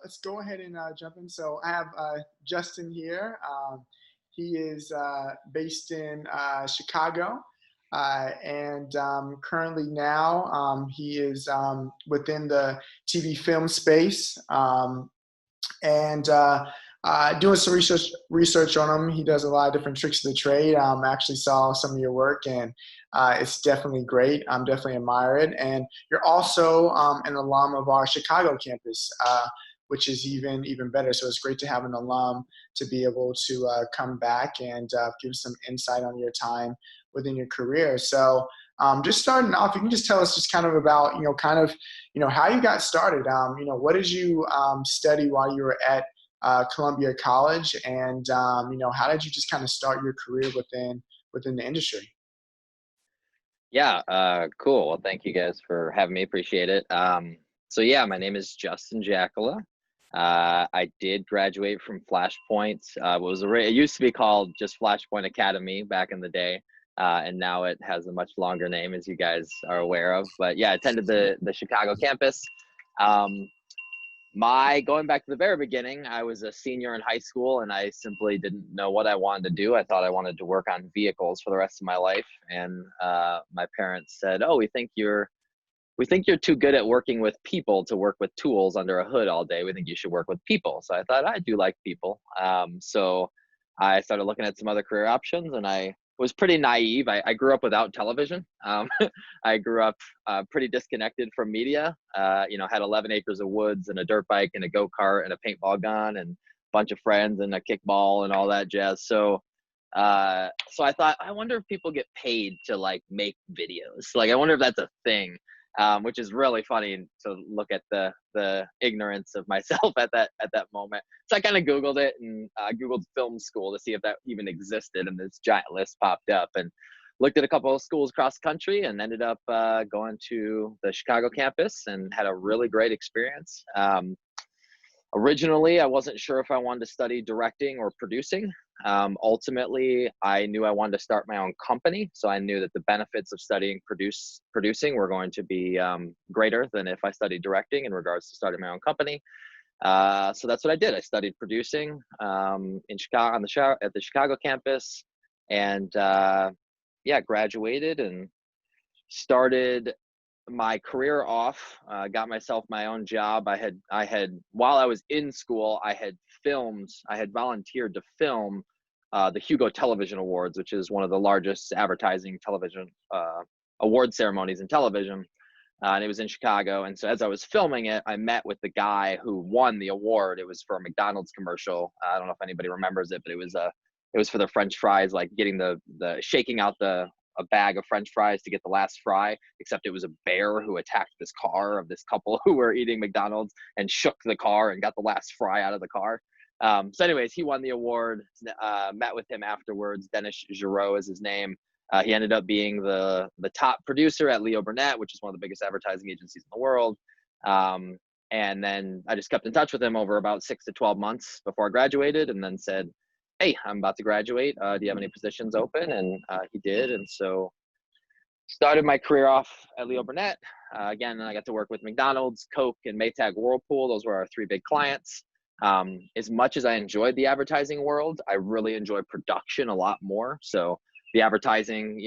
Let's go ahead and jump in. So I have Justin here. He is based in Chicago, and currently now he is within the TV film space, and doing some research on him. He does a lot of different tricks of the trade. I actually saw some of your work, and it's definitely great. I'm definitely admire it. And you're also an alum of our Chicago campus, which is even better. So it's great to have an alum to be able to come back and give some insight on your time within your career. So just starting off, you can just tell us just kind of about, how you got started. What did you study while you were at Columbia College, and how did you just kind of start your career within the industry? Yeah, cool. Well, thank you guys for having me. Appreciate it. So yeah, my name is Justin Jackola. I did graduate from Flashpoint. It used to be called just Flashpoint Academy back in the day, and now it has a much longer name, as you guys are aware of. But yeah, I attended the Chicago campus. Um, Going back to the very beginning, I was a senior in high school and I simply didn't know what I wanted to do. I thought I wanted to work on vehicles for the rest of my life. And my parents said, "Oh, we think you're too good at working with people to work with tools under a hood all day. We think you should work with people." So I thought I do like people. So I started looking at some other career options, and I was pretty naive. I grew up without television. I grew up pretty disconnected from media. Had 11 acres of woods and a dirt bike and a go-kart and a paintball gun and a bunch of friends and a kickball and all that jazz. So I thought, I wonder if people get paid to like make videos. Like, I wonder if that's a thing. Which is really funny to look at the ignorance of myself at that moment. So I kind of Googled it and Googled film school to see if that even existed, and this giant list popped up, and looked at a couple of schools across the country and ended up going to the Chicago campus and had a really great experience. Originally, I wasn't sure if I wanted to study directing or producing. Ultimately, I knew I wanted to start my own company, so I knew that the benefits of studying producing were going to be greater than if I studied directing in regards to starting my own company. So that's what I did. I studied producing in Chicago at the Chicago campus, and yeah, graduated and started my career off. Got myself my own job. I had while I was in school, I had volunteered to film the Hugo Television Awards, which is one of the largest advertising television award ceremonies in television. And it was in Chicago. And so as I was filming it, I met with the guy who won the award. It was for a McDonald's commercial. I don't know if anybody remembers it, but it was for the French fries, like getting the shaking out a bag of French fries to get the last fry, except it was a bear who attacked this car of this couple who were eating McDonald's and shook the car and got the last fry out of the car. So anyways, he won the award, met with him afterwards. Dennis Giraud is his name. He ended up being the top producer at Leo Burnett, which is one of the biggest advertising agencies in the world. And then I just kept in touch with him over about 6 to 12 months before I graduated, and then said, "Hey, I'm about to graduate. Do you have any positions open?" And he did. And so started my career off at Leo Burnett. Again, I got to work with McDonald's, Coke, and Maytag Whirlpool. Those were our three big clients. As much as I enjoyed the advertising world, I really enjoy production a lot more. So the advertising,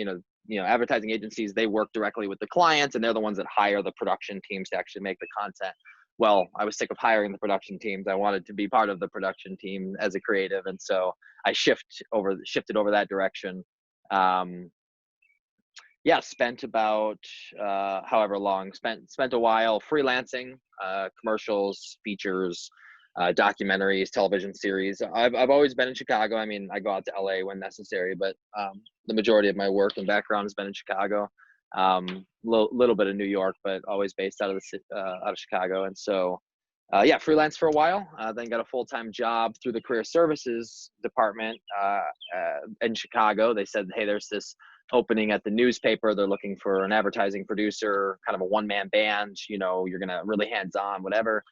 advertising agencies, they work directly with the clients, and they're the ones that hire the production teams to actually make the content. Well, I was sick of hiring the production teams. I wanted to be part of the production team as a creative. And so I shifted over that direction. Yeah, spent about however long, spent a while freelancing, commercials, features, documentaries, television series. I've always been in Chicago. I mean, I go out to LA when necessary, but the majority of my work and background has been in Chicago. Little bit of New York, but always based out of Chicago. And so yeah, freelance for a while, then got a full-time job through the career services department in Chicago. They said, "Hey, there's this opening at the newspaper. They're looking for an advertising producer, kind of a one-man band. You're gonna really hands-on, whatever."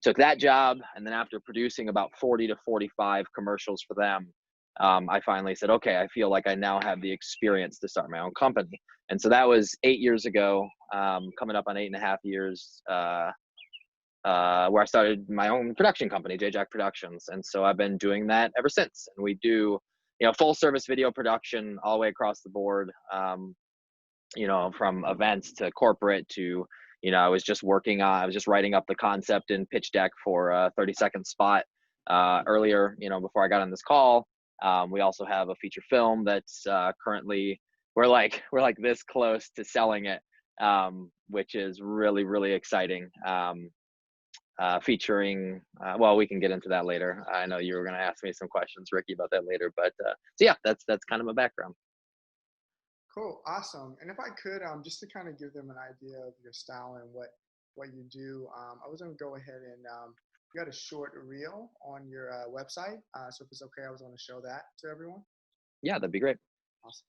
Took that job, and then after producing about 40 to 45 commercials for them, I finally said, "Okay, I feel like I now have the experience to start my own company." And so that was 8 years ago, coming up on 8.5 years where I started my own production company, JJack Productions. And so I've been doing that ever since. And we do, full service video production all the way across the board, from events to corporate to, I was just writing up the concept and pitch deck for a 30-second spot earlier, before I got on this call. We also have a feature film that's currently, we're like this close to selling it, which is really, really exciting. Featuring, well, we can get into that later. I know you were going to ask me some questions, Ricky, about that later, but so yeah, that's kind of my background. Cool, awesome. And if I could, just to kind of give them an idea of your style and what you do, I was going to go ahead and you got a short reel on your website. So if it's okay, I was going to show that to everyone. Yeah, that'd be great. Awesome.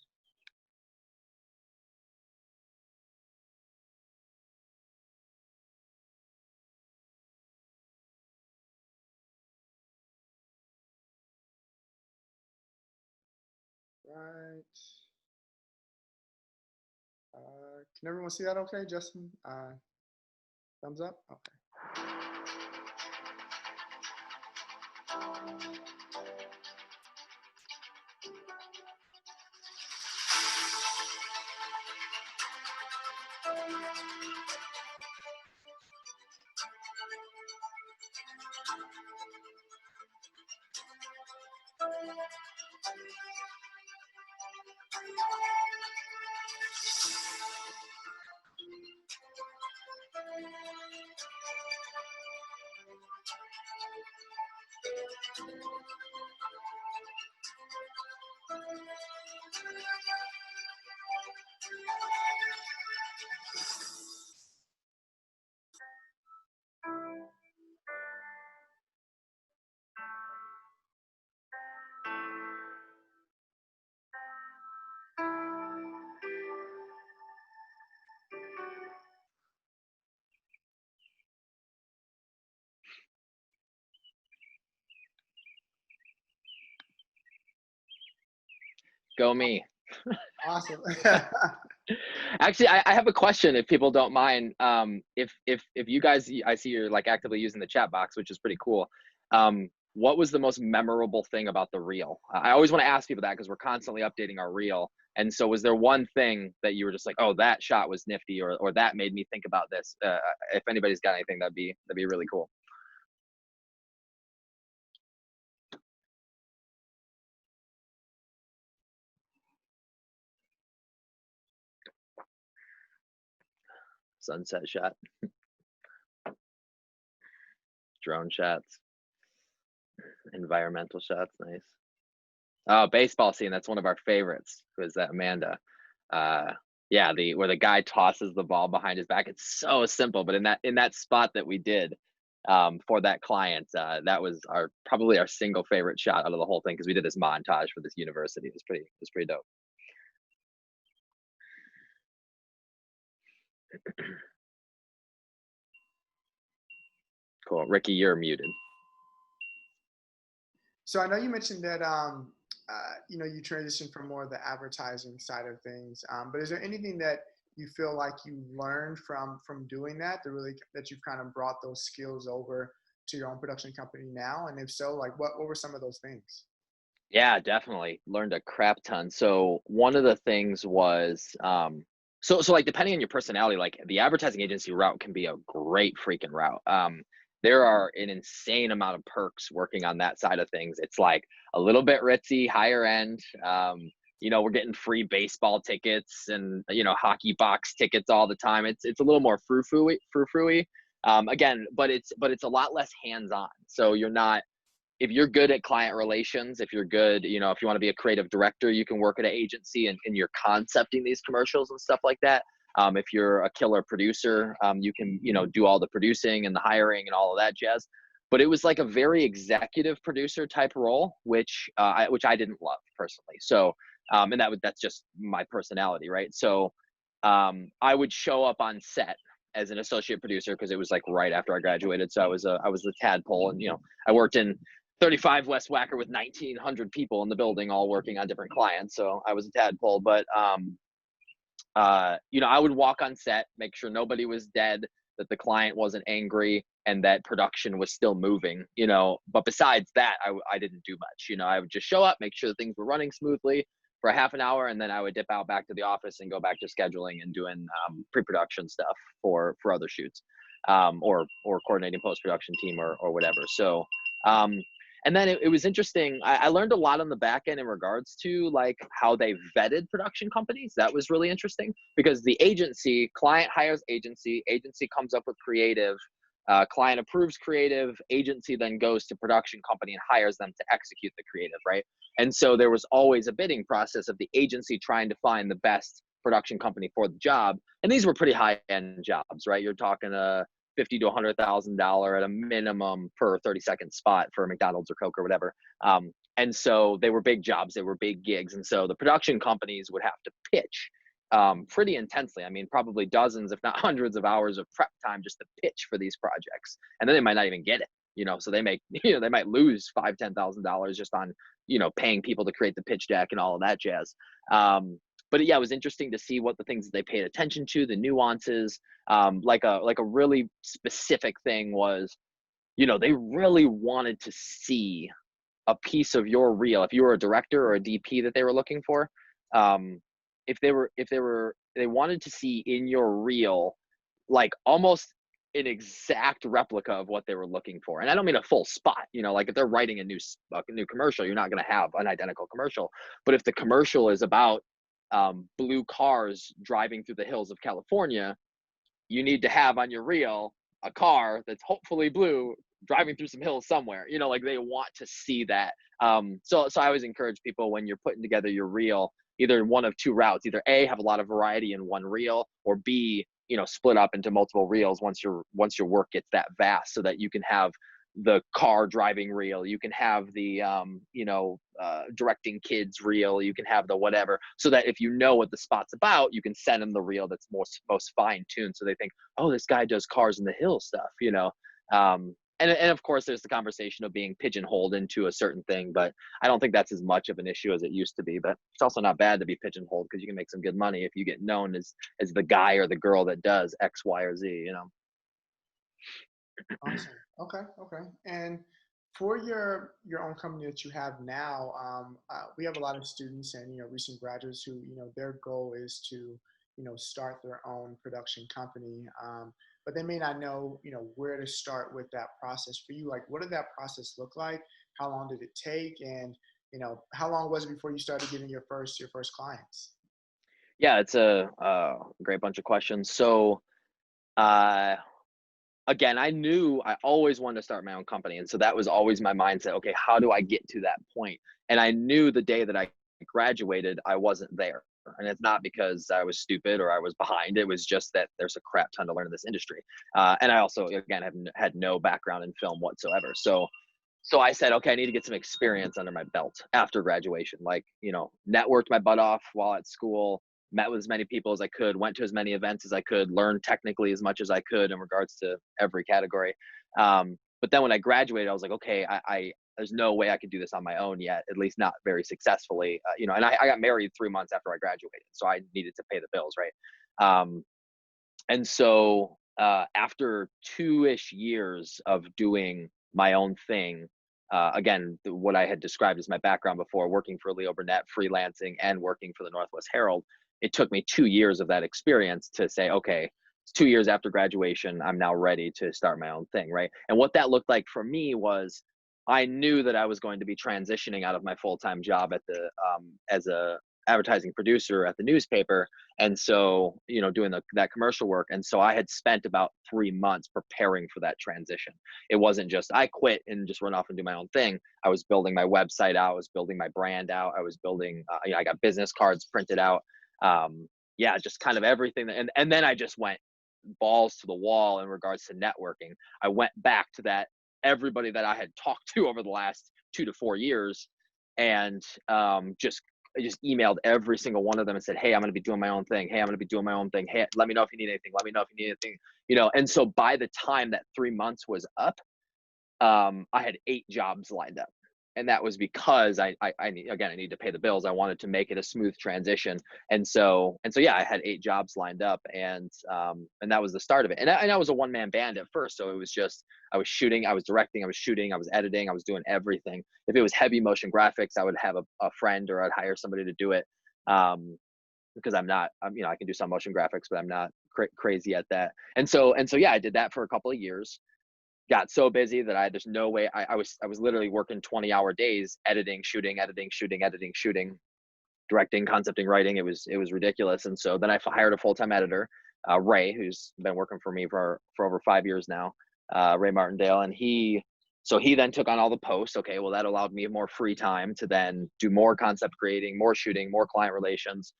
Right. Can everyone see that okay, Justin? Thumbs up? Okay. Go me. Awesome. Actually, I have a question, if people don't mind. If you guys, I see you're like actively using the chat box, which is pretty cool. What was the most memorable thing about the reel? I always want to ask people that because we're constantly updating our reel. And so was there one thing that you were just like, oh, that shot was nifty, or that made me think about this? If anybody's got anything, that'd be really cool. Sunset shot. Drone shots. Environmental shots, nice. Oh, baseball scene, that's one of our favorites. Was that Amanda? Yeah, where the guy tosses the ball behind his back. It's so simple, but in that spot that we did for that client, that was probably our single favorite shot out of the whole thing, because we did this montage for this university. It was pretty dope. Cool. Ricky, you're muted. So I know you mentioned that you transitioned from more of the advertising side of things, but is there anything that you feel like you learned from doing that that you've kind of brought those skills over to your own production company now? And if so, like what were some of those things? Yeah, definitely learned a crap ton. So one of the things was, so like depending on your personality, like the advertising agency route can be a great freaking route. There are an insane amount of perks working on that side of things. It's like a little bit ritzy, higher end. We're getting free baseball tickets and hockey box tickets all the time. It's a little more frou-frou-y. Again, but it's a lot less hands-on. So you're not, if you're good at client relations, if you're good, if you want to be a creative director, you can work at an agency and you're concepting these commercials and stuff like that. If you're a killer producer, you can, do all the producing and the hiring and all of that jazz. But it was like a very executive producer type role, which I didn't love personally. So, and that's just my personality, right? So, I would show up on set as an associate producer because it was like right after I graduated. So I was the tadpole, and I worked in 35 West Wacker with 1,900 people in the building, all working on different clients. So I was a tadpole, but I would walk on set, make sure nobody was dead, that the client wasn't angry, and that production was still moving, but besides that, I didn't do much. I would just show up, make sure things were running smoothly for a half an hour, and then I would dip out back to the office and go back to scheduling and doing pre-production stuff for other shoots, or coordinating post-production team or whatever. So um, and then it was interesting. I learned a lot on the back end in regards to like how they vetted production companies. That was really interesting because the client hires agency comes up with creative, client approves creative, agency then goes to production company and hires them to execute the creative, right? And so there was always a bidding process of the agency trying to find the best production company for the job. And these were pretty high end jobs, right? You're talking $50,000 to $100,000 at a minimum per 30-second spot for McDonald's or Coke or whatever. And so they were big jobs, they were big gigs. And so the production companies would have to pitch pretty intensely. I mean, probably dozens, if not hundreds of hours of prep time just to pitch for these projects. And then they might not even get it, so they make, they might lose $5,000, $10,000 just on, paying people to create the pitch deck and all of that jazz. But yeah, it was interesting to see what the things that they paid attention to, the nuances. Like a really specific thing was, they really wanted to see a piece of your reel. If you were a director or a DP that they were looking for, if they wanted to see in your reel, like almost an exact replica of what they were looking for. And I don't mean a full spot, like if they're writing a new commercial, you're not going to have an identical commercial. But if the commercial is about blue cars driving through the hills of California, you need to have on your reel a car that's hopefully blue driving through some hills somewhere. Like they want to see that. So I always encourage people when you're putting together your reel, either one of two routes: either A, have a lot of variety in one reel, or B, split up into multiple reels once your work gets that vast, so that you can have the car driving reel, you can have the directing kids reel, you can have the whatever, so that if what the spot's about, you can send them the reel that's most fine-tuned, so they think, oh, this guy does cars in the hill stuff. And of course there's the conversation of being pigeonholed into a certain thing, but I don't think that's as much of an issue as it used to be. But it's also not bad to be pigeonholed, because you can make some good money if you get known as the guy or the girl that does X, Y, or Z. Awesome. Okay. Okay. And for your own company that you have now, we have a lot of students and recent graduates who their goal is to start their own production company, but they may not know where to start with that process. For you, like, what did that process look like? How long did it take? And how long was it before you started getting your first clients? Yeah, it's a great bunch of questions. So uh again, I knew I always wanted to start my own company. And so that was always my mindset. Okay, how do I get to that point? And I knew the day that I graduated, I wasn't there. And it's not because I was stupid or I was behind. It was just that there's a crap ton to learn in this industry. And I also, again, have had no background in film whatsoever. So I said, okay, I need to get some experience under my belt after graduation. Like, networked my butt off while at school, met with as many people as I could, went to as many events as I could, learned technically as much as I could in regards to every category. But then when I graduated, I was like, okay, I there's no way I could do this on my own yet, at least not very successfully. And I got married 3 months after I graduated, so I needed to pay the bills, right? And so after 2-ish years of doing my own thing, again, what I had described as my background before, working for Leo Burnett, freelancing, and working for the Northwest Herald, it took me 2 years of that experience to say, okay, it's 2 years after graduation, I'm now ready to start my own thing, right? And what that looked like for me was, I knew that I was going to be transitioning out of my full-time job at the as a advertising producer at the newspaper, and so doing that commercial work. And so I had spent about 3 months preparing for that transition. It wasn't just I quit and just run off and do my own thing. I was building my website out, I was building my brand out, I was building I got business cards printed out, yeah, just kind of everything. And then I just went balls to the wall in regards to networking. I went back to that everybody that I had talked to over the last 2 to 4 years, and I just emailed every single one of them and said, hey, I'm going to be doing my own thing. Hey, I'm going to be doing my own thing. Hey, let me know if you need anything. Let me know if you need anything. And so by the time that 3 months was up, I had 8 jobs lined up. and that was because I need, again, I need to pay the bills. I wanted to make it a smooth transition. And so, yeah, I had 8 jobs lined up, and that was the start of it. And I was a one-man band at first. So it was just, I was shooting, I was directing, I was shooting, I was editing, I was doing everything. If it was heavy motion graphics, I would have a friend, or I'd hire somebody to do it. Because I can do some motion graphics, but I'm not crazy at that. And so, yeah, I did that for a couple of years. Got so busy that there's no way. I was literally working 20-hour days, editing, shooting, editing, shooting, editing, shooting, directing, concepting, writing. It was ridiculous. And so then I hired a full-time editor, Ray, who's been working for me for over 5 years now, Ray Martindale. And he then took on all the posts. Okay, well, that allowed me more free time to then do more concept creating, more shooting, more client relations.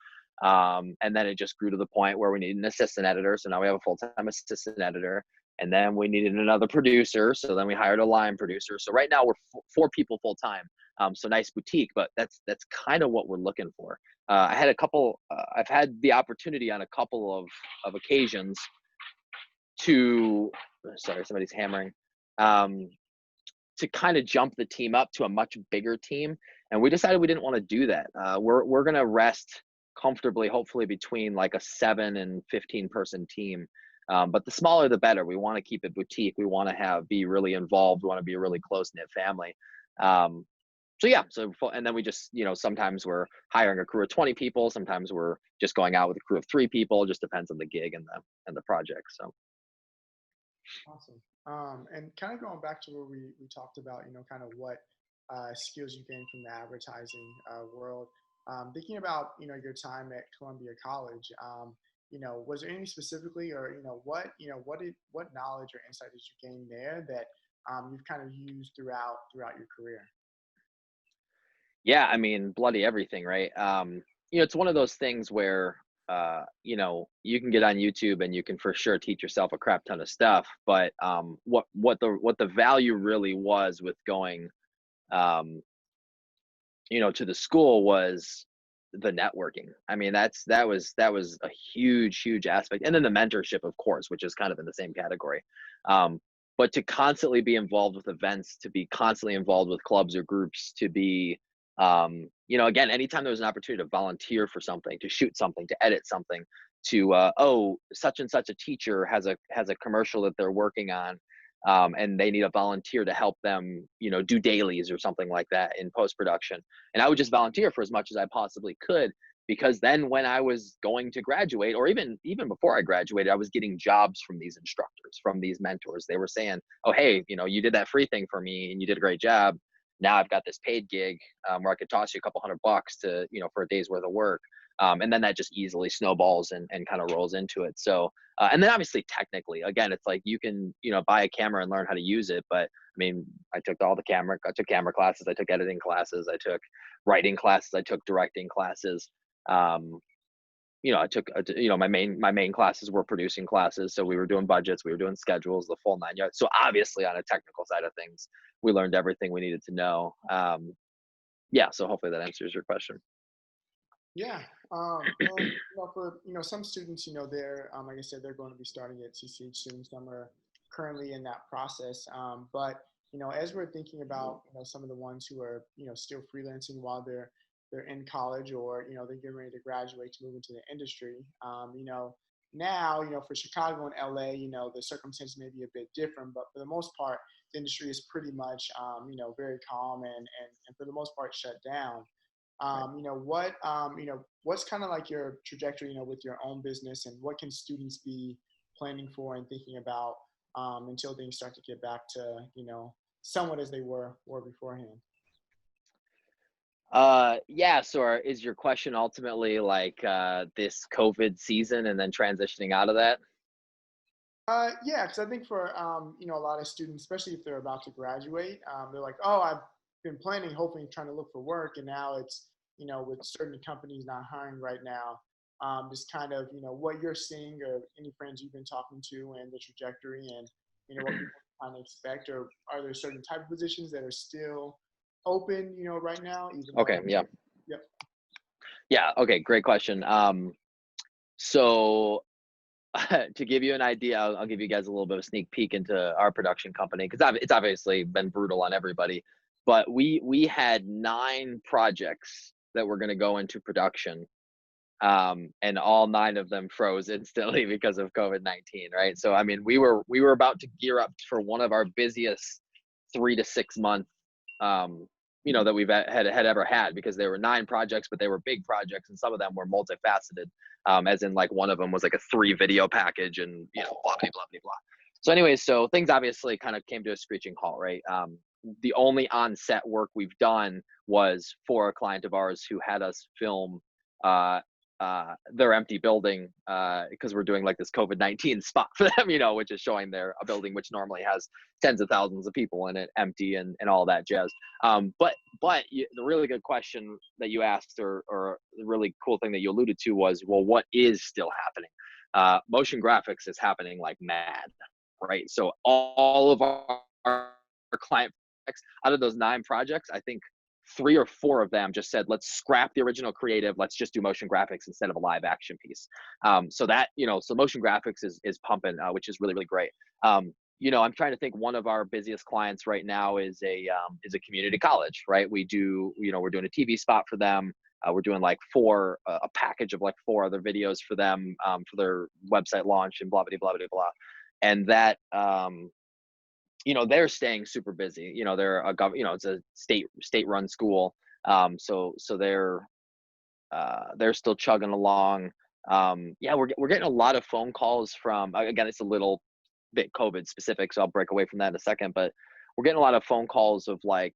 And then it just grew to the point where we needed an assistant editor. So now we have a full-time assistant editor. And then we needed another producer. So then we hired a line producer. So right now we're 4 people full time. So nice boutique, but that's kind of what we're looking for. I've had the opportunity on a couple of occasions to, sorry, somebody's hammering, to kind of jump the team up to a much bigger team. And we decided we didn't want to do that. We're going to rest comfortably, hopefully between like a 7 and 15 person team. But the smaller, the better. We want to keep it boutique. We want to be really involved. We want to be a really close knit family. So yeah, and then we just, sometimes we're hiring a crew of 20 people. Sometimes we're just going out with a crew of 3 people. It just depends on the gig and the project. So. Awesome. And kind of going back to where we talked about, kind of what skills you gained from the advertising world. Thinking about, your time at Columbia College, was there any specifically, or, what knowledge or insight did you gain there that you've kind of used throughout your career? Yeah, I mean, bloody everything, right? It's one of those things where, you can get on YouTube and you can for sure teach yourself a crap ton of stuff. But what the value really was with going, um, to the school was the networking. I mean, that was a huge aspect. And then the mentorship, of course, which is kind of in the same category. Um, but to constantly be involved with events, to be constantly involved with clubs or groups, to be, again, anytime there was an opportunity to volunteer for something, to shoot something, to edit something, to, such and such a teacher has a commercial that they're working on, and they need a volunteer to help them, do dailies or something like that in post production. And I would just volunteer for as much as I possibly could, because then when I was going to graduate, or even before I graduated, I was getting jobs from these instructors, from these mentors. They were saying, "Oh, hey, you did that free thing for me, and you did a great job. Now I've got this paid gig, where I could toss you a couple $100 to, for a day's worth of work." And then that just easily snowballs and kind of rolls into it. So, and then obviously technically, again, it's like you can, buy a camera and learn how to use it. But I mean, I took camera classes, I took editing classes, I took writing classes, I took directing classes. Um, I took, my main classes were producing classes. So we were doing budgets, we were doing schedules, the full 9 yards. So obviously on a technical side of things, we learned everything we needed to know. Yeah. So hopefully that answers your question. Yeah. And for some students, they're like I said, they're going to be starting at CCH soon. Some are currently in that process. But as we're thinking about some of the ones who are still freelancing while they're in college, or they're getting ready to graduate to move into the industry. Now for Chicago and LA, the circumstances may be a bit different, but for the most part, the industry is pretty much very calm and for the most part shut down. What's kind of like your trajectory, with your own business, and what can students be planning for and thinking about until things start to get back to, somewhat as they were beforehand? Yeah. So is your question ultimately like, this COVID season and then transitioning out of that? Yeah, because I think for a lot of students, especially if they're about to graduate, they're like, "Oh, I've been planning, hoping, trying to look for work, and now it's with certain companies not hiring right now." Just kind of what you're seeing, or any friends you've been talking to, and the trajectory, and what people kind of expect, or are there certain type of positions that are still open, right now, even Okay. though? Yeah. Yep. Yeah. Okay. Great question. So to give you an idea, I'll give you guys a little bit of a sneak peek into our production company, because it's obviously been brutal on everybody. but we had 9 projects that were going to go into production, and all 9 of them froze instantly because of COVID-19, right? So I mean, we were about to gear up for one of our busiest 3 to 6 month, um, that we've had ever had, because there were 9 projects, but they were big projects, and some of them were multifaceted, as in like one of them was like a 3 video package, and blah blah blah blah blah. So anyways, so things obviously kind of came to a screeching halt, right? The only on-set work we've done was for a client of ours who had us film uh, their empty building, because we're doing like this COVID-19 spot for them, which is showing a building which normally has tens of thousands of people in it empty, and all that jazz. The really good question that you asked, or the really cool thing that you alluded to, was, well, what is still happening? Motion graphics is happening like mad, right? So all of our client projects, out of those 9 projects, I think 3 or 4 of them just said, let's scrap the original creative, let's just do motion graphics instead of a live action piece. So motion graphics is pumping, which is really, really great. I'm trying to think, one of our busiest clients right now is a community college, right? We're doing a TV spot for them. We're doing like a package of like 4 other videos for them, for their website launch, and blah blah blah blah blah. And that they're staying super busy. They're it's a state run school. So they're still chugging along. Yeah, we're getting a lot of phone calls from, again, it's a little bit COVID specific, so I'll break away from that in a second, but we're getting a lot of phone calls of like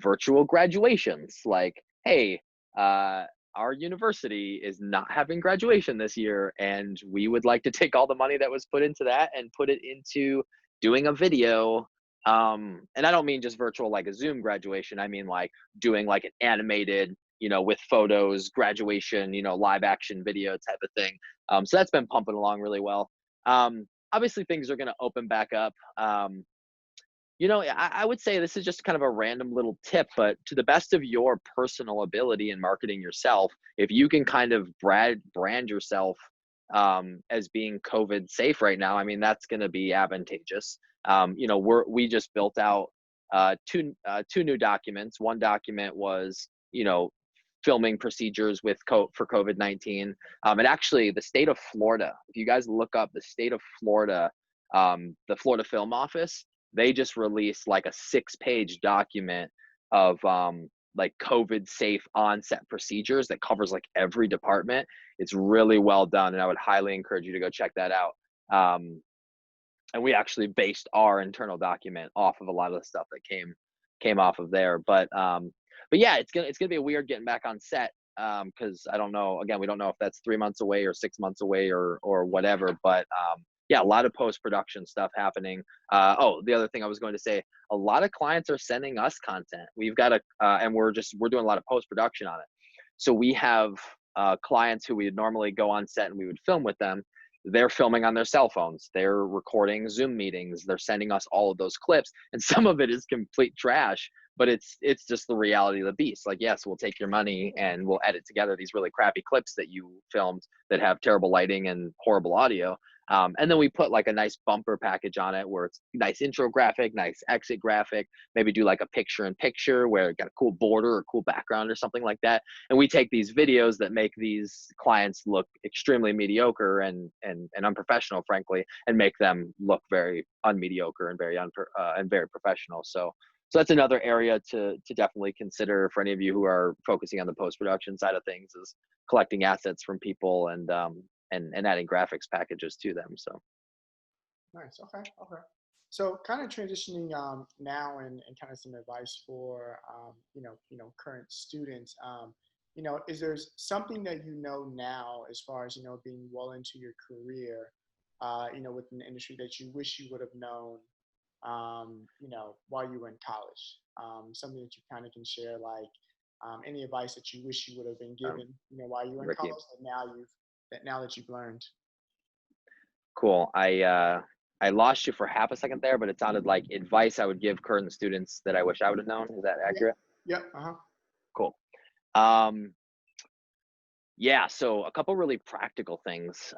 virtual graduations, like, hey, our university is not having graduation this year, and we would like to take all the money that was put into that and put it into doing a video. And I don't mean just virtual like a Zoom graduation. I mean like doing like an animated, with photos, graduation, live action video type of thing. So that's been pumping along really well. Obviously things are going to open back up. I would say this is just kind of a random little tip, but to the best of your personal ability in marketing yourself, if you can kind of brand yourself as being COVID safe right now, I mean, that's going to be advantageous. We just built out two new documents. One document was, filming procedures for COVID-19. And actually, the state of Florida, if you guys look up the state of Florida, the Florida Film Office, they just released like a 6-page document of like COVID safe on-set procedures that covers like every department. It's really well done, and I would highly encourage you to go check that out. And we actually based our internal document off of a lot of the stuff that came off of there. But yeah, it's gonna be a weird getting back on set, because I don't know. Again, we don't know if that's 3 months away or 6 months away or whatever. But yeah, a lot of post-production stuff happening. The other thing I was going to say, a lot of clients are sending us content. We've got and we're doing a lot of post-production on it. So we have clients who we would normally go on set and we would film with them. They're filming on their cell phones. They're recording Zoom meetings. They're sending us all of those clips, and some of it is complete trash, but it's just the reality of the beast. Like, yes, we'll take your money and we'll edit together these really crappy clips that you filmed that have terrible lighting and horrible audio. And then we put like a nice bumper package on it where it's nice intro graphic, nice exit graphic, maybe do like a picture in picture where it got a cool border or cool background or something like that. And we take these videos that make these clients look extremely mediocre and unprofessional, frankly, and make them look very unmediocre and very professional. So that's another area to definitely consider for any of you who are focusing on the post-production side of things, is collecting assets from people and adding graphics packages to them. So Nice. Okay. So kind of transitioning now, and kind of some advice for current students. Is there something that now, as far as being well into your career, within the industry, that you wish you would have known, while you were in college? Something that you kind of can share, like any advice that you wish you would have been given, while you were in Ricky, college, now that you've learned. cool. I lost you for half a second there, but it sounded like advice I would give current students that I wish I would have known. Is that accurate? Yeah. Uh-huh. Cool. Yeah, so a couple really practical things,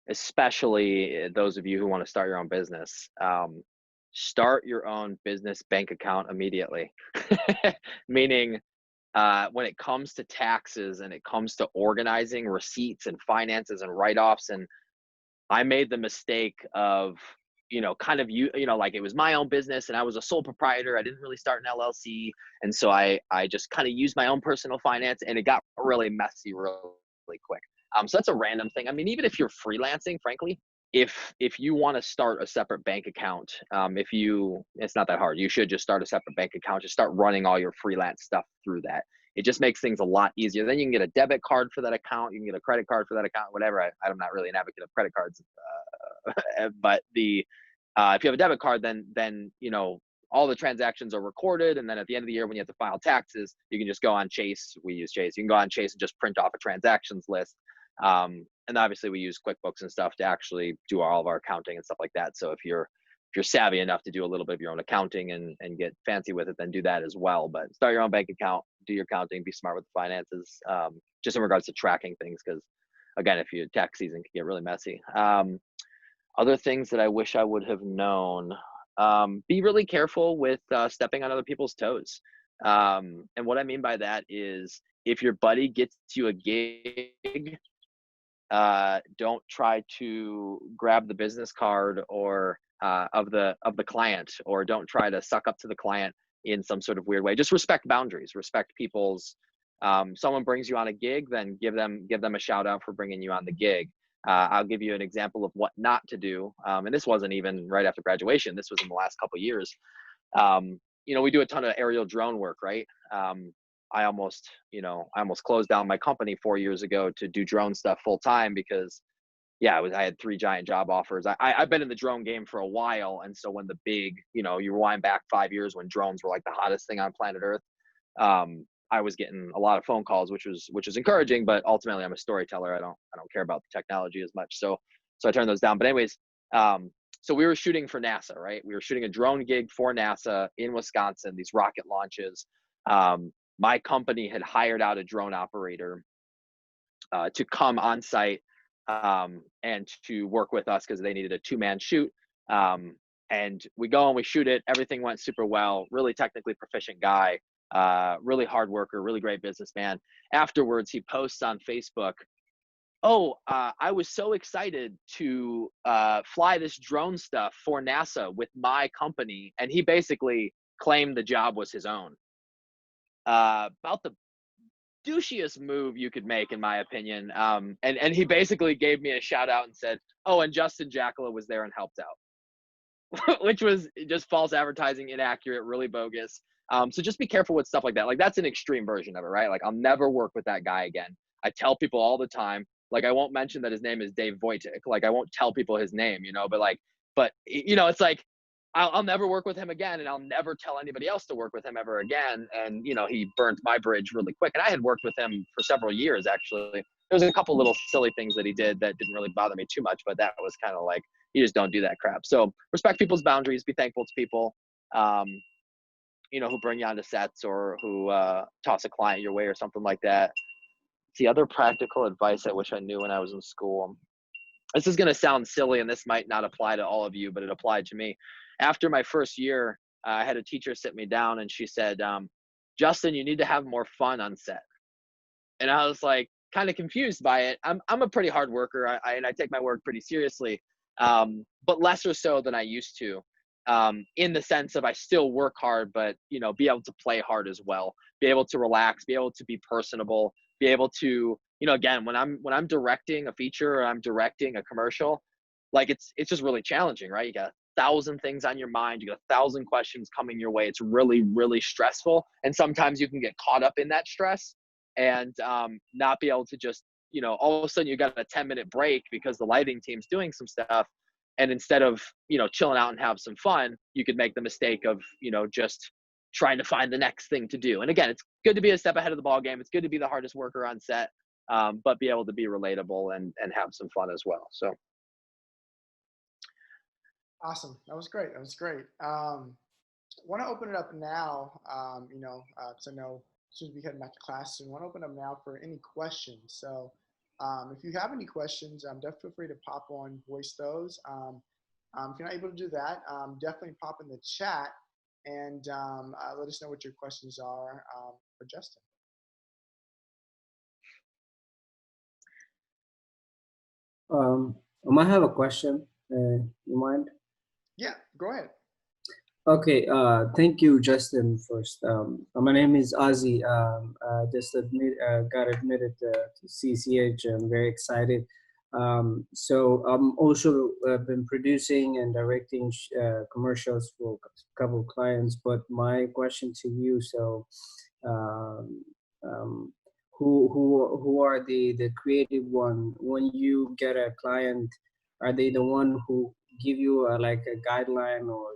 especially those of you who want to start your own business. start your own business bank account immediately. Meaning, when it comes to taxes and it comes to organizing receipts and finances and write-offs, and I made the mistake of, kind of like it was my own business and I was a sole proprietor. I didn't really start an LLC. And so I just kind of used my own personal finance, and it got really messy really quick. So that's a random thing. I mean, even if you're freelancing, frankly, if you want to start a separate bank account, it's not that hard. You should just start a separate bank account. Just start running all your freelance stuff through that. It just makes things a lot easier. Then you can get a debit card for that account. You can get a credit card for that account, whatever. I'm not really an advocate of credit cards, but if you have a debit card, then all the transactions are recorded, and then at the end of the year when you have to file taxes, you can just go on Chase. We use Chase. You can go on Chase and just print off a transactions list. And obviously we use QuickBooks and stuff to actually do all of our accounting and stuff like that. So if you're savvy enough to do a little bit of your own accounting and get fancy with it, then do that as well. But start your own bank account, do your accounting, be smart with the finances, just in regards to tracking things, because again, if your tax season can get really messy. Other things that I wish I would have known, be really careful with stepping on other people's toes. And what I mean by that is, if your buddy gets you a gig, don't try to grab the business card or of the client, or don't try to suck up to the client in some sort of weird way. Just respect boundaries, respect people's. Someone brings you on a gig, then give them a shout out for bringing you on the gig. I'll give you an example of what not to do. And this wasn't even right after graduation. This was in the last couple of years. We do a ton of aerial drone work, right? I almost closed down my company 4 years ago to do drone stuff full time because, I had 3 giant job offers. I've been in the drone game for a while, and so when the big, you rewind back 5 years when drones were like the hottest thing on planet Earth, I was getting a lot of phone calls, which was encouraging, but ultimately I'm a storyteller. I don't care about the technology as much, so I turned those down. But anyways, so we were shooting for NASA, right? We were shooting a drone gig for NASA in Wisconsin, these rocket launches. My company had hired out a drone operator to come on site and to work with us because they needed a 2-man shoot. And we go and we shoot it. Everything went super well. Really technically proficient guy, really hard worker, really great businessman. Afterwards, he posts on Facebook, I was so excited to fly this drone stuff for NASA with my company. And he basically claimed the job was his own. About the douchiest move you could make, in my opinion. And he basically gave me a shout out and said, and Justin Jackola was there and helped out, which was just false advertising, inaccurate, really bogus. So just be careful with stuff like that. Like, that's an extreme version of it, right? Like, I'll never work with that guy again. I tell people all the time, like, I won't mention that his name is Dave Wojcik. Like, I won't tell people his name, but it's like, I'll never work with him again, and I'll never tell anybody else to work with him ever again. And, he burnt my bridge really quick. And I had worked with him for several years, actually. There was a couple little silly things that he did that didn't really bother me too much, but that was kind of like, you just don't do that crap. So respect people's boundaries, be thankful to people, who bring you onto sets or who toss a client your way or something like that. The other practical advice I wish I knew when I was in school. This is going to sound silly, and this might not apply to all of you, but it applied to me. After my first year, I had a teacher sit me down, and she said, Justin, you need to have more fun on set. And I was like, kind of confused by it. I'm a pretty hard worker, and I take my work pretty seriously, but lesser so than I used to, in the sense of I still work hard, but, be able to play hard as well, be able to relax, be able to be personable, be able to, again, when I'm directing a feature or I'm directing a commercial, like it's just really challenging, right? You got 1,000 things on your mind. You got 1,000 questions coming your way. It's really, really stressful. And sometimes you can get caught up in that stress and not be able to just, all of a sudden you got a 10-minute break because the lighting team's doing some stuff. And instead of, chilling out and have some fun, you could make the mistake of, just trying to find the next thing to do. And again, it's good to be a step ahead of the ball game. It's good to be the hardest worker on set, but be able to be relatable and have some fun as well. So. Awesome. That was great. Want to open it up now, because I know as soon as we head back to class, so I want to open up now for any questions. So if you have any questions, definitely feel free to pop on, voice those. If you're not able to do that, definitely pop in the chat and let us know what your questions are for Justin. I might have a question. You mind? Yeah, go ahead. Okay, thank you, Justin, first. My name is Ozzy. Got admitted to CCH. I'm very excited. So I'm also been producing and directing commercials for a couple of clients. But my question to you, so um, um, who are the creative one when you get a client? Are they the one who give you like a guideline or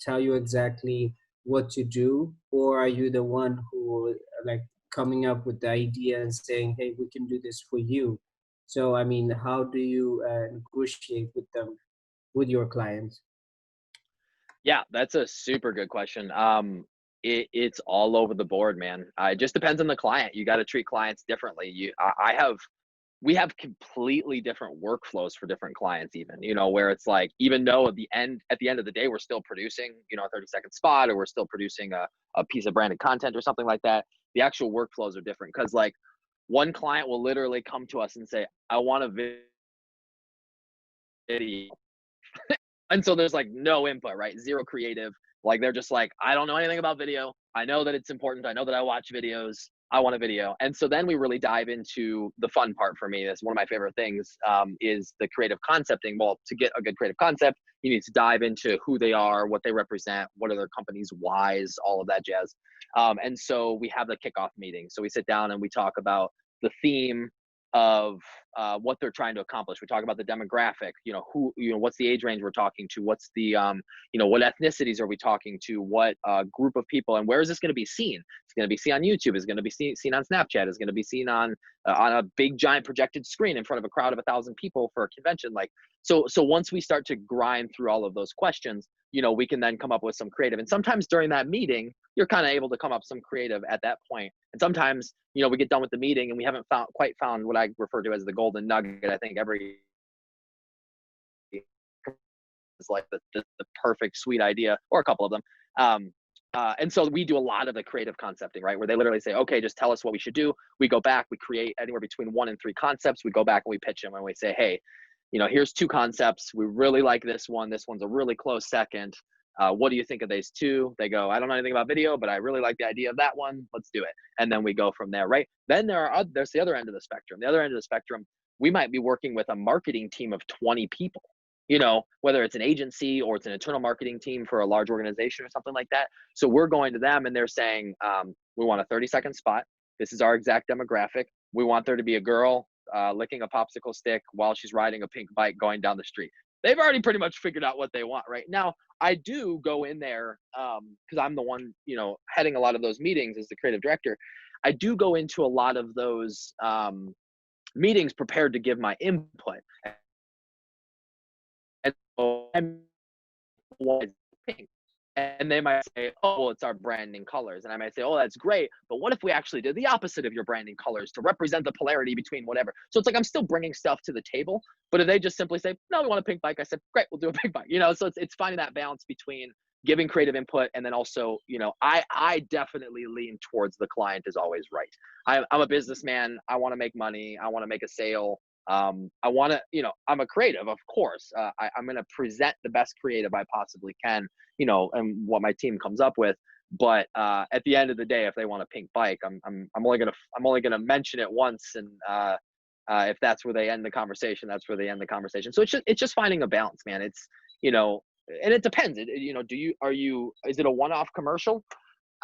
tell you exactly what to do, or are you the one who like coming up with the idea and saying, hey, we can do this for you? So I mean, how do you negotiate with them, with your clients? Yeah, that's a super good question. It's all over the board, man. It just depends on the client. You got to treat clients differently. We have completely different workflows for different clients, even, where it's like, even though at the end of the day, we're still producing, a 30-second spot, or we're still producing a piece of branded content or something like that. The actual workflows are different. Cause like one client will literally come to us and say, I want a video. And so there's like no input, right? Zero creative. Like they're just like, I don't know anything about video. I know that it's important. I know that I watch videos. I want a video. And so then we really dive into the fun part for me. That's one of my favorite things, is the creative concepting. Well, to get a good creative concept, you need to dive into who they are, what they represent, what are their company's whys, all of that jazz. And so we have the kickoff meeting. So we sit down and we talk about the theme of what they're trying to accomplish. We talk about the demographic, what's the age range we're talking to, what's the, what ethnicities are we talking to, what group of people, and where is this going to be seen? It's going to be seen on YouTube. It's going to be seen on Snapchat. It's going to be seen on a big giant projected screen in front of a crowd of 1,000 people for a convention. Like, so once we start to grind through all of those questions, we can then come up with some creative. And sometimes during that meeting, you're kind of able to come up with some creative at that point. And sometimes, we get done with the meeting and we haven't quite found what I refer to as the golden nugget. I think every is like the perfect sweet idea, or a couple of them. And so we do a lot of the creative concepting, right? Where they literally say, okay, just tell us what we should do. We go back, we create anywhere between 1 and 3 concepts. We go back and we pitch them and we say, hey, here's 2 concepts. We really like this one. This one's a really close second. What do you think of these 2? They go, I don't know anything about video, but I really like the idea of that one. Let's do it. And then we go from there, right? Then there's the other end of the spectrum. The other end of the spectrum, we might be working with a marketing team of 20 people, whether it's an agency or it's an internal marketing team for a large organization or something like that. So we're going to them and they're saying, we want a 30-second spot. This is our exact demographic. We want there to be a girl licking a popsicle stick while she's riding a pink bike going down the street. They've already pretty much figured out what they want right now. I do go in there because I'm the one, heading a lot of those meetings as the creative director. I do go into a lot of those meetings prepared to give my input. And so I'm pink. And they might say, oh, well, it's our branding colors. And I might say, oh, that's great. But what if we actually did the opposite of your branding colors to represent the polarity between whatever? So it's like I'm still bringing stuff to the table. But if they just simply say, no, we want a pink bike, I said, great, we'll do a pink bike. So it's finding that balance between giving creative input and then also, I definitely lean towards the client is always right. I'm a businessman. I want to make money. I want to make a sale. I want to, I'm a creative, of course. I'm going to present the best creative I possibly can, and what my team comes up with. But at the end of the day, if they want a pink bike, I'm only gonna mention it once, and if that's where they end the conversation, that's where they end the conversation. So it's just finding a balance, man. It's and it depends. Is it a one-off commercial,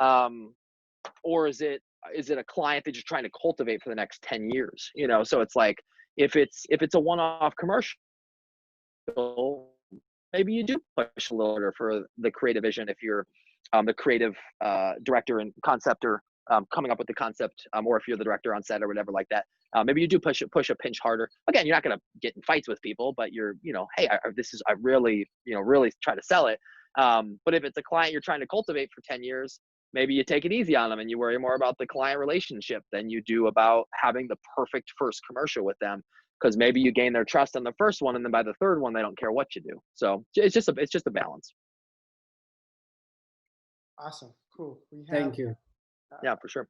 or is it a client that you're trying to cultivate for the next 10 years? So it's like if it's a one-off commercial, maybe you do push a little harder for the creative vision if you're the creative director and conceptor coming up with the concept, or if you're the director on set or whatever like that. Maybe you do push a pinch harder. Again, you're not going to get in fights with people, but you're, hey, I really try to sell it. But if it's a client you're trying to cultivate for 10 years, maybe you take it easy on them and you worry more about the client relationship than you do about having the perfect first commercial with them. because maybe you gain their trust on the first one, and then by the third one, they don't care what you do. So it's just a balance. Awesome. Cool. Thank you. Yeah, for sure.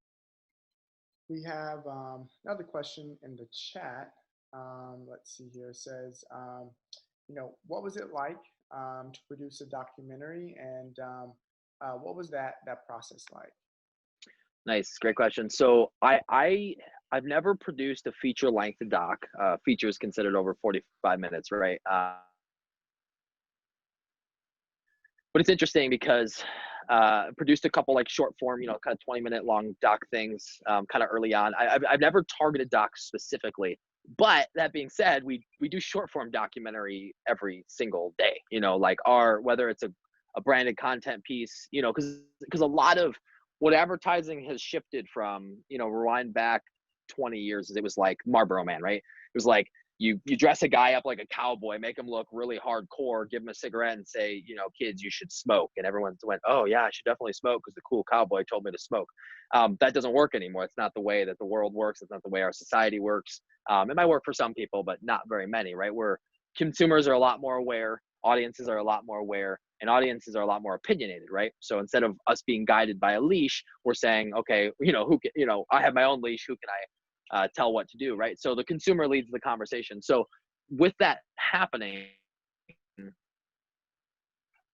We have another question in the chat. Let's see here. It says, what was it like to produce a documentary, and what was that process like? Nice, great question. So I've never produced a feature length doc. Feature is considered over 45 minutes, right? But it's interesting because produced a couple like short form, kind of 20-minute long doc things kind of early on. I've never targeted docs specifically, but that being said, we do short form documentary every single day. Like whether it's a branded content piece, because a lot of what advertising has shifted from, rewind back 20 years, is it was like Marlboro Man, right? It was like you dress a guy up like a cowboy, make him look really hardcore, give him a cigarette and say, kids, you should smoke. And everyone went, oh yeah, I should definitely smoke because the cool cowboy told me to smoke. That doesn't work anymore. It's not the way that the world works. It's not the way our society works. It might work for some people, but not very many, right? Where consumers are a lot more aware, audiences are a lot more aware, and audiences are a lot more opinionated, right? So instead of us being guided by a leash, we're saying, okay, I have my own leash. Who can I tell what to do, right? So the consumer leads the conversation. So with that happening,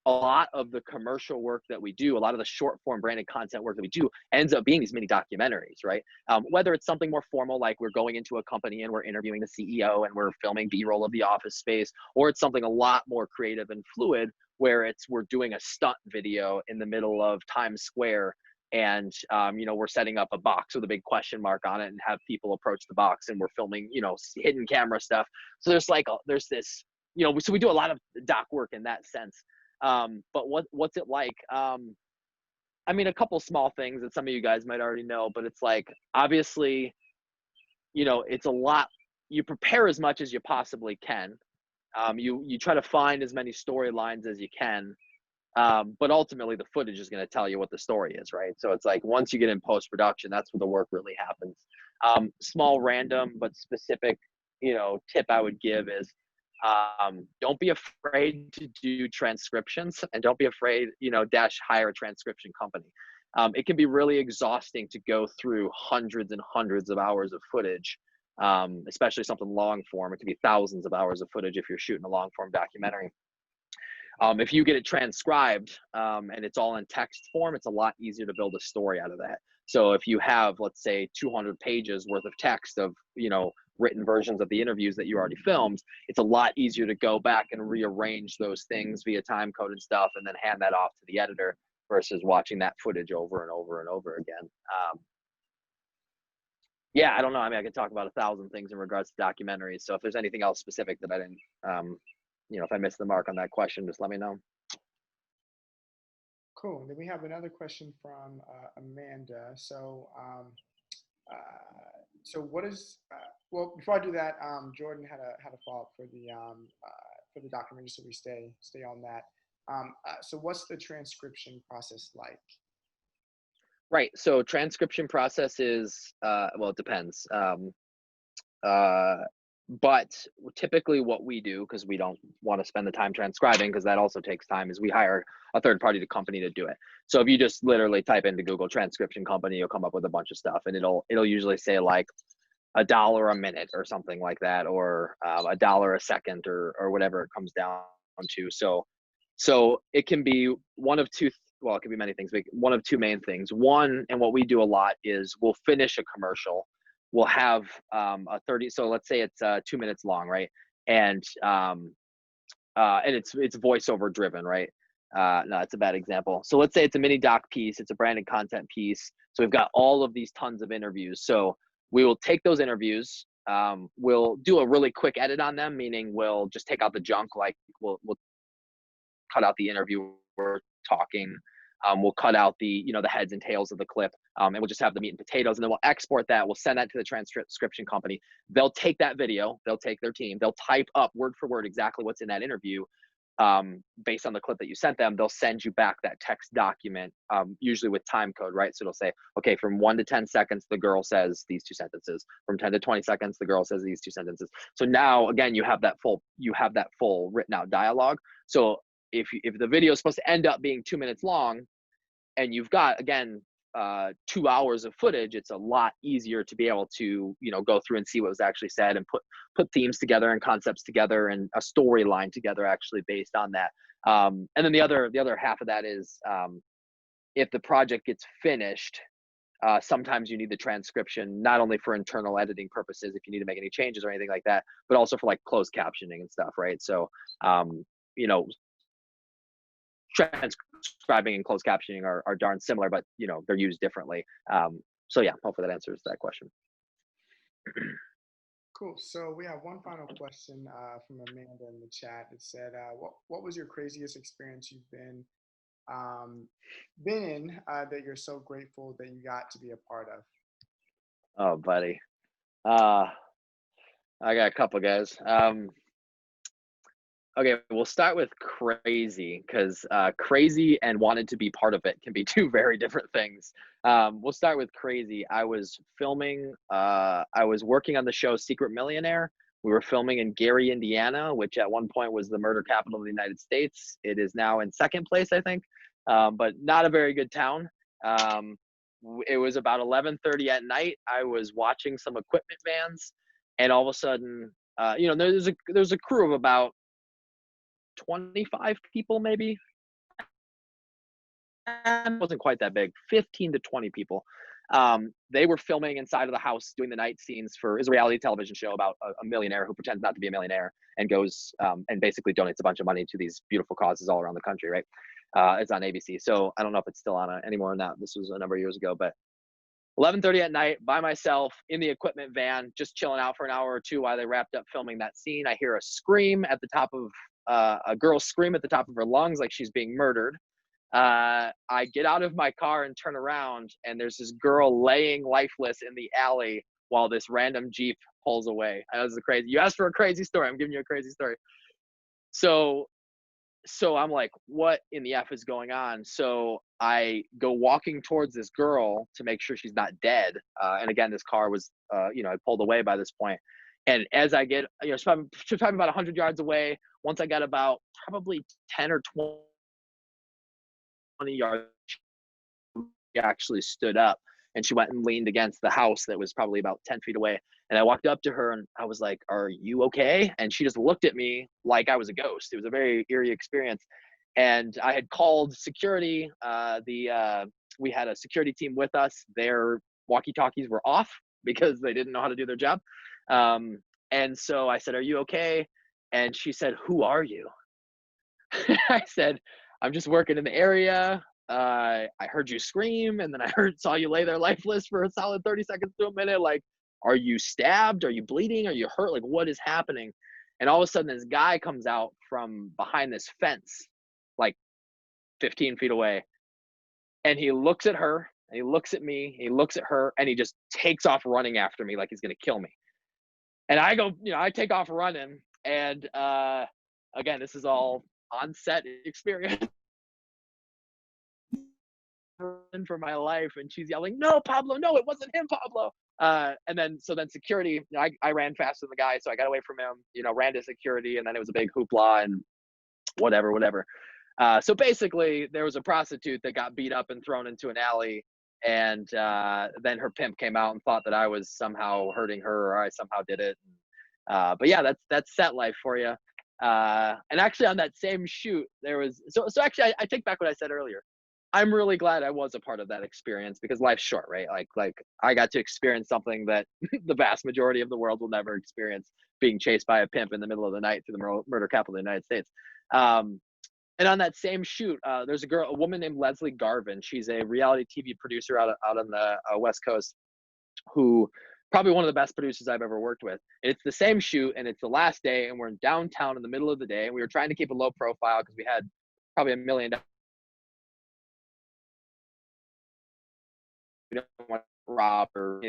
a lot of the commercial work that we do, a lot of the short form branded content work that we do ends up being these mini documentaries, right? Whether it's something more formal, like we're going into a company and we're interviewing the CEO and we're filming B-roll of the office space, or it's something a lot more creative and fluid where we're doing a stunt video in the middle of Times Square, and we're setting up a box with a big question mark on it and have people approach the box, and we're filming hidden camera stuff. So there's this, so we do a lot of doc work in that sense. But what's it like? A couple small things that some of you guys might already know, but it's like, obviously, it's a lot. You prepare as much as you possibly can. You try to find as many storylines as you can. But ultimately the footage is going to tell you what the story is, right? So it's like, once you get in post-production, that's where the work really happens. Small, random, but specific, tip I would give is, don't be afraid to do transcriptions, and don't be afraid, hire a transcription company. It can be really exhausting to go through hundreds and hundreds of hours of footage, especially something long form. It could be thousands of hours of footage if you're shooting a long form documentary. If you get it transcribed and it's all in text form, it's a lot easier to build a story out of that. So if you have, let's say, 200 pages worth of text of, written versions of the interviews that you already filmed, it's a lot easier to go back and rearrange those things via time code and stuff, and then hand that off to the editor versus watching that footage over and over and over again. Yeah, I don't know. I could talk about 1,000 things in regards to documentaries. So if there's anything else specific that I didn't, if I missed the mark on that question, just let me know. Cool. Then we have another question from Amanda. So, what is well, before I do that, Jordan had a follow-up for the documentary, so we stay on that. So what's the transcription process like? Right. So transcription process is, well, it depends. But typically what we do, because we don't want to spend the time transcribing, because that also takes time, is we hire a third-party company to do it. So if you just literally type into Google transcription company, you'll come up with a bunch of stuff, and it'll usually say like $1 a minute or something like that, or $1 a second, or whatever it comes down to. So it can be one of two. Well, it can be many things, but one of two main things. One, and what we do a lot, is we'll finish a commercial. We'll have a 30. So let's say it's 2 minutes long, right? And it's voiceover driven, right? No, it's a bad example. So let's say it's a mini doc piece. It's a branded content piece. So we've got all of these tons of interviews. So we will take those interviews. We'll do a really quick edit on them, meaning we'll just take out the junk. Like we'll cut out the interview we're talking. We'll cut out the heads and tails of the clip, and we'll just have the meat and potatoes, and then we'll export that. We'll send that to the transcription company. They'll take that video, they'll take their team, they'll type up word for word exactly what's in that interview. based on the clip that you sent them, they'll send you back that text document, usually with time code, right? So it'll say, okay, from 1 to 10 seconds, the girl says these 2 sentences. From 10 to 20 seconds, the girl says these 2 sentences. So now, again, you have that full written out dialogue. So if the video is supposed to end up being 2 minutes long, and you've got, again, 2 hours of footage, it's a lot easier to be able to, go through and see what was actually said and put themes together and concepts together and a storyline together actually based on that. And then the other half of that is, if the project gets finished, sometimes you need the transcription, not only for internal editing purposes, if you need to make any changes or anything like that, but also for like closed captioning and stuff, right? So, transcribing and closed captioning are darn similar, but they're used differently. So yeah, hopefully that answers that question. Cool. So we have one final question from Amanda in the chat. It said, "What was your craziest experience you've been in that you're so grateful that you got to be a part of?" Oh, buddy, I got a couple, guys. Okay, we'll start with crazy, because crazy and wanted to be part of it can be two very different things. We'll start with crazy. I was filming, I was working on the show Secret Millionaire. We were filming in Gary, Indiana, which at one point was the murder capital of the United States. It is now in second place, I think, but not a very good town. It was about 11:30 at night. I was watching some equipment vans, and all of a sudden, there's a crew of about 25 people, maybe. It wasn't quite that big, 15 to 20 people. They were filming inside of the house, doing the night scenes for his reality television show about a millionaire who pretends not to be a millionaire and goes and basically donates a bunch of money to these beautiful causes all around the country, right? It's on ABC. So I don't know if it's still on anymore now. This was a number of years ago, but 11:30 at night, by myself in the equipment van, just chilling out for an hour or two while they wrapped up filming that scene. I hear a scream at the top of a girl scream at the top of her lungs like she's being murdered. I get out of my car and turn around, and there's this girl laying lifeless in the alley while this random Jeep pulls away. That was crazy. You asked for a crazy story. I'm giving you a crazy story. So I'm like, what in the F is going on? So I go walking towards this girl to make sure she's not dead. And again, this car was, I pulled away by this point. And as I get, it's probably about 100 yards away. Once I got about probably 10 or 20 yards, she actually stood up and she went and leaned against the house that was probably about 10 feet away. And I walked up to her and I was like, "Are you okay?" And she just looked at me like I was a ghost. It was a very eerie experience. And I had called security. We had a security team with us. Their walkie-talkies were off because they didn't know how to do their job. And so I said, "Are you okay?" And she said, "Who are you?" I said, "I'm just working in the area. I heard you scream, and then I saw you lay there lifeless for a solid 30 seconds to a minute. Like, are you stabbed? Are you bleeding? Are you hurt? Like, what is happening?" And all of a sudden, this guy comes out from behind this fence, like 15 feet away, and he looks at her, and he looks at me, he looks at her, and he just takes off running after me like he's gonna kill me. And I go, I take off running, and again, this is all on set experience for my life, and she's yelling, "No, Pablo, no, it wasn't him, Pablo." And then security, I ran faster than the guy, so I got away from him, ran to security, and then it was a big hoopla and whatever. So basically, there was a prostitute that got beat up and thrown into an alley, and then her pimp came out and thought that I was somehow hurting her or I somehow did it. But yeah, that's set life for you. And actually, on that same shoot, there was so actually, I take back what I said earlier. I'm really glad I was a part of that experience because life's short, right? Like I got to experience something that the vast majority of the world will never experience, being chased by a pimp in the middle of the night through the murder capital of the United States. And on that same shoot, there's a woman named Leslie Garvin. She's a reality TV producer out on the West Coast, who probably one of the best producers I've ever worked with. And it's the same shoot, and it's the last day, and we're in downtown in the middle of the day, and we were trying to keep a low profile because we had probably $1 million. We don't want to rob or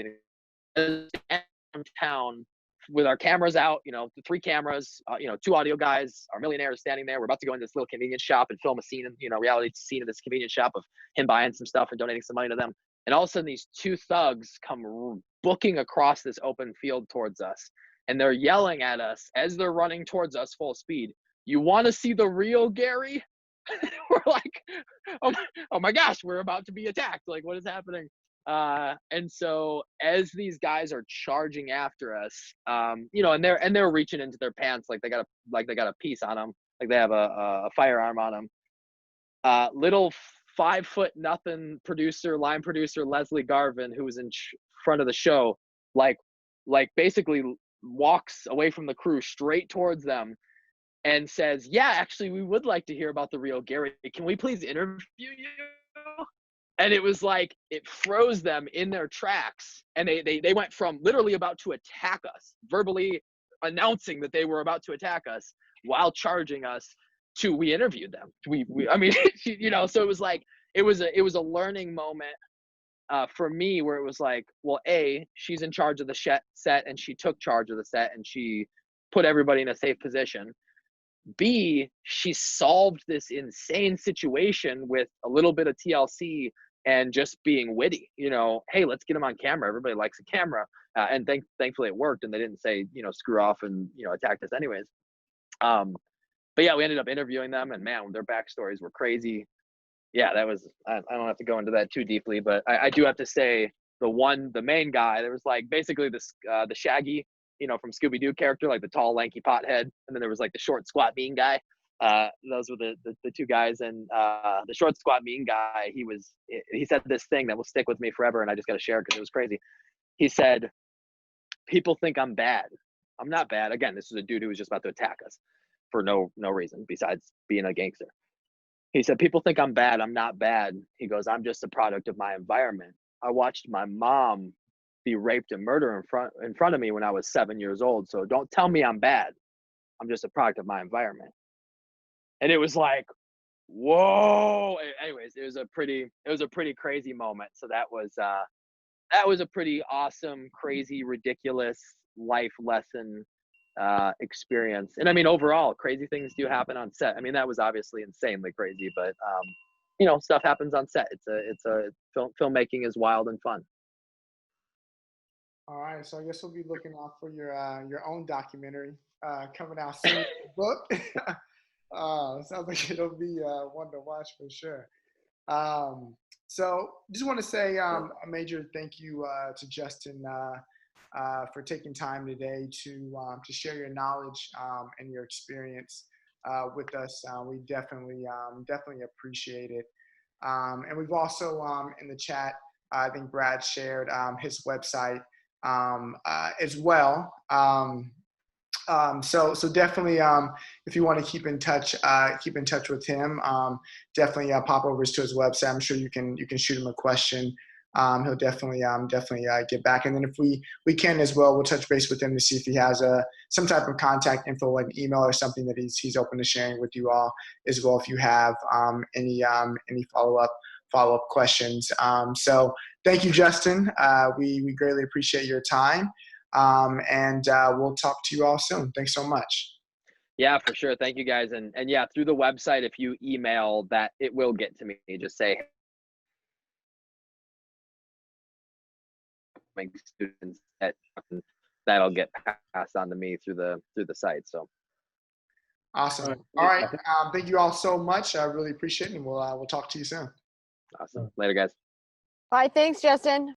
downtown with our cameras out, you know, the 3 cameras, you know, 2 audio guys, our millionaire is standing there. We're about to go into this little convenience shop and film a scene, you know, reality scene in this convenience shop of him buying some stuff and donating some money to them. And all of a sudden these 2 thugs come booking across this open field towards us. And they're yelling at us as they're running towards us full speed. "You want to see the real Gary?" We're like, oh my gosh, we're about to be attacked. Like, what is happening? And so as these guys are charging after us, you know, and they're reaching into their pants like they got a piece on them, like they have a firearm on them. Little 5'0" line producer Leslie Garvin, who was in front of the show, like basically walks away from the crew straight towards them and says, "Yeah, actually, we would like to hear about the real Gary. Can we please interview you?" And it was like, it froze them in their tracks. And they went from literally about to attack us, verbally announcing that they were about to attack us while charging us, to we interviewed them. I mean, you know, so it was like, it was a learning moment for me, where it was like, well, A, she's in charge of the set and she took charge of the set and she put everybody in a safe position. B, she solved this insane situation with a little bit of TLC and just being witty, you know, hey, let's get them on camera. Everybody likes a camera. And thankfully it worked. And they didn't say, you know, screw off and, you know, attacked us anyways. But yeah, we ended up interviewing them, and man, their backstories were crazy. Yeah, that was, I don't have to go into that too deeply, but I do have to say the main guy, there was like basically this, the Shaggy, you know, from Scooby-Doo character, like the tall, lanky pothead. And then there was like the short, squat, mean guy. Those were the 2 guys. And the short, squat, mean guy, he said this thing that will stick with me forever. And I just got to share it because it was crazy. He said, "People think I'm bad. I'm not bad." Again, this is a dude who was just about to attack us for no reason besides being a gangster. He said, "People think I'm bad. I'm not bad." He goes, "I'm just a product of my environment. I watched my mom be raped and murdered in front of me when I was 7 years old. So don't tell me I'm bad. I'm just a product of my environment." And it was like, whoa. Anyways, it was a pretty crazy moment. So that was a pretty awesome, crazy, ridiculous life lesson experience. And I mean, overall, crazy things do happen on set. I mean, that was obviously insanely crazy, but you know, stuff happens on set. Filmmaking is wild and fun. All right, so I guess we'll be looking out for your own documentary coming out soon. Book. Sounds like it'll be one to watch for sure. So just want to say a major thank you to Justin for taking time today to share your knowledge and your experience with us. We definitely appreciate it. And we've also in the chat, I think Brad shared his website as well. So definitely, if you want to keep in touch with him, definitely pop over to his website. I'm sure you can shoot him a question. He'll definitely get back. And then if we can as well, we'll touch base with him to see if he has some type of contact info, like an email or something that he's open to sharing with you all as well, if you have any follow-up questions. So thank you, Justin. We greatly appreciate your time. And we'll talk to you all soon. Thanks so much. Yeah, for sure. Thank you guys. And yeah, through the website, if you email that, it will get to me. Just say, students, that'll get passed on to me through the site. So awesome. All right. Thank you all so much. I really appreciate it. And we'll talk to you soon. Awesome. Later, guys. Bye. Thanks, Justin.